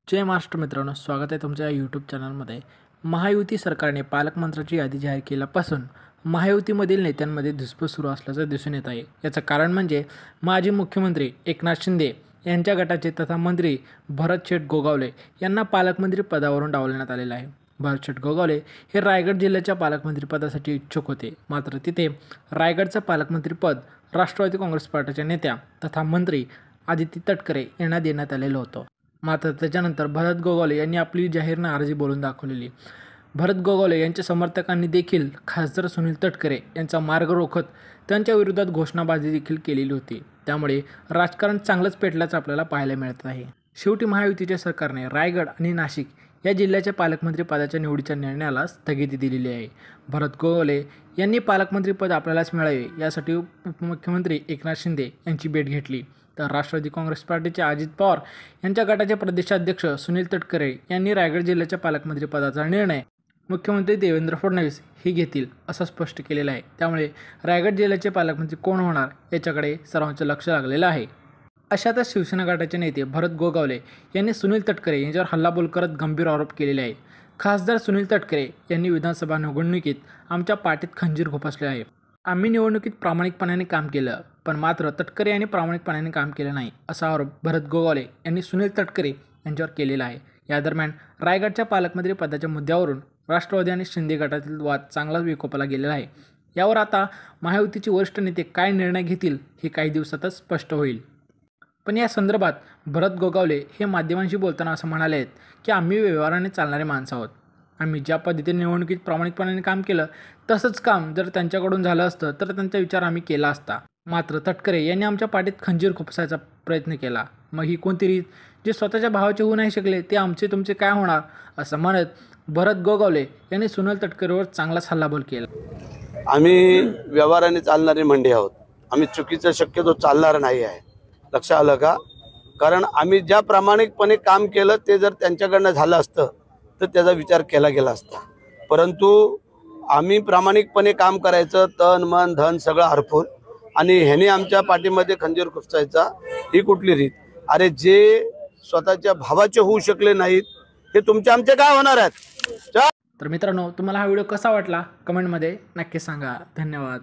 जय महाराष्ट्र मित्रांनो, स्वागत आहे तुमच्या यूट्यूब चॅनलमध्ये। महायुती सरकारने पालकमंत्र्यांची यादी जाहीर केल्यापासून महायुतीमधील नेत्यांमध्ये धुसफूस सुरू असल्याचं दिसून येत आहे। याचं कारण म्हणजे माजी मुख्यमंत्री एकनाथ शिंदे यांच्या गटाचे तथा मंत्री भरतशेठ गोगावले यांना पालकमंत्री पदावरून डावलण्यात आलेलं आहे। भरतशेठ गोगावले हे रायगड जिल्ह्याच्या पालकमंत्री पदासाठी इच्छुक होते, मात्र तिथे रायगडचं पालकमंत्रीपद राष्ट्रवादी काँग्रेस पार्टीच्या नेत्या तथा मंत्री आदिती तटकरे यांना देण्यात आलेलं होतं। मात्र त्याच्यानंतर भरत गोगावले यांनी आपली जाहीर नाराजी बोलून दाखवलेली। भरत गोगावले यांच्या समर्थकांनी देखील खासदार सुनील तटकरे यांचा मार्ग रोखत त्यांच्या विरोधात घोषणाबाजी देखील केलेली होती। त्यामुळे राजकारण चांगलंच पेटल्याचं आपल्याला पाहायला मिळत आहे। शेवटी महायुतीच्या सरकारने रायगड आणि नाशिक या जिल्ह्याच्या पालकमंत्री पदाच्या निवडीच्या निर्णयाला स्थगिती दिलेली आहे। भरत गोगावले यांनी पालकमंत्रीपद आपल्यालाच मिळावे यासाठी उपमुख्यमंत्री एकनाथ शिंदे यांची भेट घेतली, तर राष्ट्रवादी काँग्रेस पार्टीचे अजित पवार यांच्या गटाचे प्रदेशाध्यक्ष सुनील तटकरे यांनी रायगड जिल्ह्याच्या पालकमंत्रीपदाचा निर्णय मुख्यमंत्री देवेंद्र फडणवीस हे घेतील असं स्पष्ट केलेलं आहे। त्यामुळे रायगड जिल्ह्याचे पालकमंत्री कोण होणार याच्याकडे सर्वांचं लक्ष लागलेलं आहे। अशातच शिवसेना गटाचे नेते भरत गोगावले यांनी सुनील तटकरे यांच्यावर हल्लाबोल करत गंभीर आरोप केलेले आहे। खासदार सुनील तटकरे यांनी विधानसभा निवडणुकीत आमच्या पाठीत खंजीर खुपसले आहे। आम्ही निवडणुकीत प्रामाणिकपणाने काम केलं, पण मात्र तटकरे यांनी प्रामाणिकपणाने काम केलं नाही असा आरोप भरत गोगावले यांनी सुनील तटकरे यांच्यावर केलेला आहे। या दरम्यान रायगडच्या पालकमंत्री पदाच्या मुद्द्यावरून राष्ट्रवादी आणि शिंदे गटातील वाद चांगलाच विकोपाला गेलेला आहे। यावर आता महायुतीचे वरिष्ठ नेते काय निर्णय घेतील हे काही दिवसातच स्पष्ट होईल। पण या संदर्भात भरत गोगावले हे माध्यमांशी बोलताना असं म्हणाले आहेत की आम्ही व्यवहाराने चालणारे माणसं आहोत। आम्ही ज्या पद्धतीने निवडणुकीत प्रामाणिकपणाने काम केलं तसंच काम जर त्यांच्याकडून झालं असतं तर त्यांचा विचार आम्ही केला असता। मात्र तटकरे यांनी आमच्या पाठीत खंजीर खुपसायचा प्रयत्न केला। मग ही कोणती रीत? जे स्वतःच्या भावाचे होऊ नाही शकले ते आमचे तुमचे काय होणार, असं म्हणत भरत गोगावले यांनी सुनील तटकरेवर चांगलाच हल्लाबोल केला। आम्ही व्यवहाराने चालणारे मंडळी आहोत। आम्ही चुकीचं शक्यतो चालणार नाही आहे, लक्षात आलं का? कारण आम्ही ज्या प्रामाणिकपणे काम केलं ते जर त्यांच्याकडनं झालं असतं तर त्याचा विचार केला गेला असता, परंतु आम्ही प्रामाणिकपणे काम करायचं, तन मन धन सगळं हरपून, आणि ह्याने आमच्या पाठीमध्ये खंजीर खुपसायचा ही कुठली रीत? अरे जे स्वतःच्या भावाचे होऊ शकले नाहीत हे तुमचे आमचे काय होणार आहेत? तर मित्रांनो, तुम्हाला हा व्हिडिओ कसा वाटला कमेंटमध्ये नक्की सांगा। धन्यवाद।